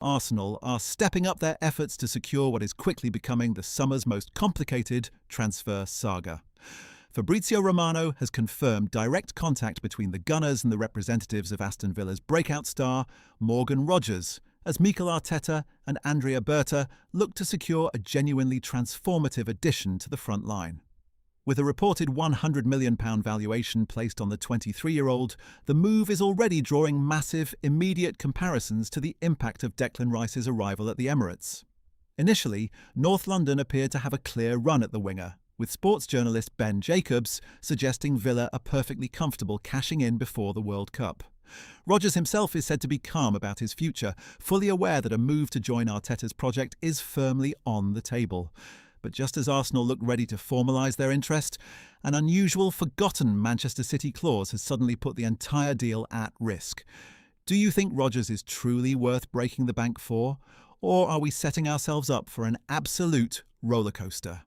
Arsenal are stepping up their efforts to secure what is quickly becoming the summer's most complicated transfer saga. Fabrizio Romano has confirmed direct contact between the Gunners and the representatives of Aston Villa's breakout star, Morgan Rogers, as Mikel Arteta and Andrea Berta look to secure a genuinely transformative addition to the front line. With a reported £100 million valuation placed on the 23-year-old, the move is already drawing massive, immediate comparisons to the impact of Declan Rice's arrival at the Emirates. Initially, North London appeared to have a clear run at the winger, with sports journalist Ben Jacobs suggesting Villa are perfectly comfortable cashing in before the World Cup. Rogers himself is said to be calm about his future, fully aware that a move to join Arteta's project is firmly on the table. But just as Arsenal look ready to formalise their interest, an unusual, forgotten Manchester City clause has suddenly put the entire deal at risk. Do you think Rogers is truly worth breaking the bank for? Or are we setting ourselves up for an absolute rollercoaster?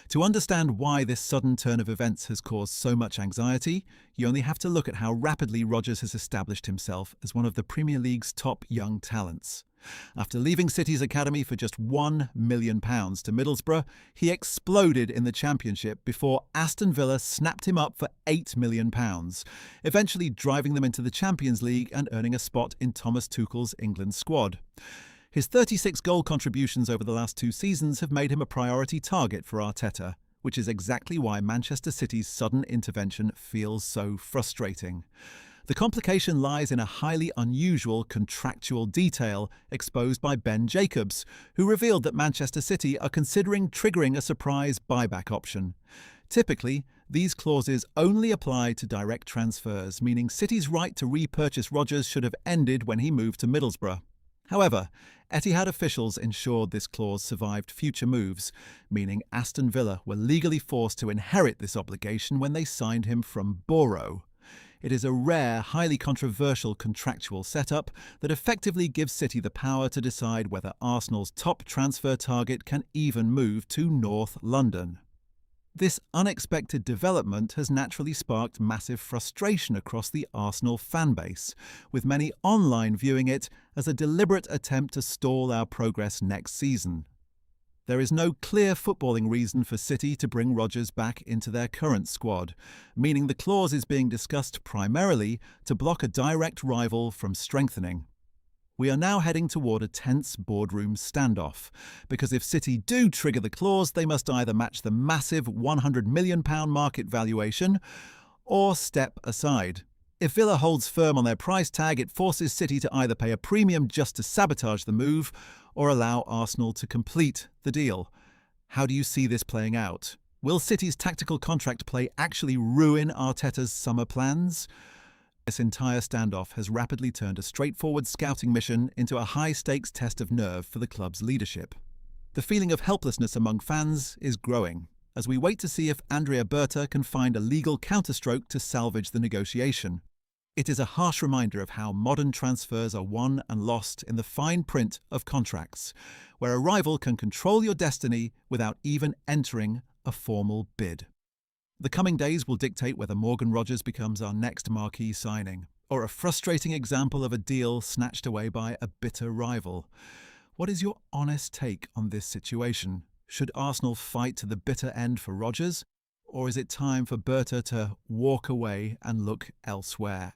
To understand why this sudden turn of events has caused so much anxiety, you only have to look at how rapidly Rogers has established himself as one of the Premier League's top young talents. After leaving City's academy for just £1 million to Middlesbrough, he exploded in the Championship before Aston Villa snapped him up for £8 million, eventually driving them into the Champions League and earning a spot in Thomas Tuchel's England squad. His 36 goal contributions over the last 2 seasons have made him a priority target for Arteta, which is exactly why Manchester City's sudden intervention feels so frustrating. The complication lies in a highly unusual contractual detail exposed by Ben Jacobs, who revealed that Manchester City are considering triggering a surprise buyback option. Typically, these clauses only apply to direct transfers, meaning City's right to repurchase Rogers should have ended when he moved to Middlesbrough. However, Etihad officials ensured this clause survived future moves, meaning Aston Villa were legally forced to inherit this obligation when they signed him from Boro. It is a rare, highly controversial contractual setup that effectively gives City the power to decide whether Arsenal's top transfer target can even move to North London. This unexpected development has naturally sparked massive frustration across the Arsenal fanbase, with many online viewing it as a deliberate attempt to stall our progress next season. There is no clear footballing reason for City to bring Rogers back into their current squad, meaning the clause is being discussed primarily to block a direct rival from strengthening. We are now heading toward a tense boardroom standoff, because if City do trigger the clause, they must either match the massive £100 million market valuation or step aside. If Villa holds firm on their price tag, it forces City to either pay a premium just to sabotage the move or allow Arsenal to complete the deal. How do you see this playing out? Will City's tactical contract play actually ruin Arteta's summer plans? This entire standoff has rapidly turned a straightforward scouting mission into a high-stakes test of nerve for the club's leadership. The feeling of helplessness among fans is growing, as we wait to see if Andrea Berta can find a legal counterstroke to salvage the negotiation. It is a harsh reminder of how modern transfers are won and lost in the fine print of contracts, where a rival can control your destiny without even entering a formal bid. The coming days will dictate whether Morgan Rogers becomes our next marquee signing, or a frustrating example of a deal snatched away by a bitter rival. What is your honest take on this situation? Should Arsenal fight to the bitter end for Rogers, or is it time for Berta to walk away and look elsewhere?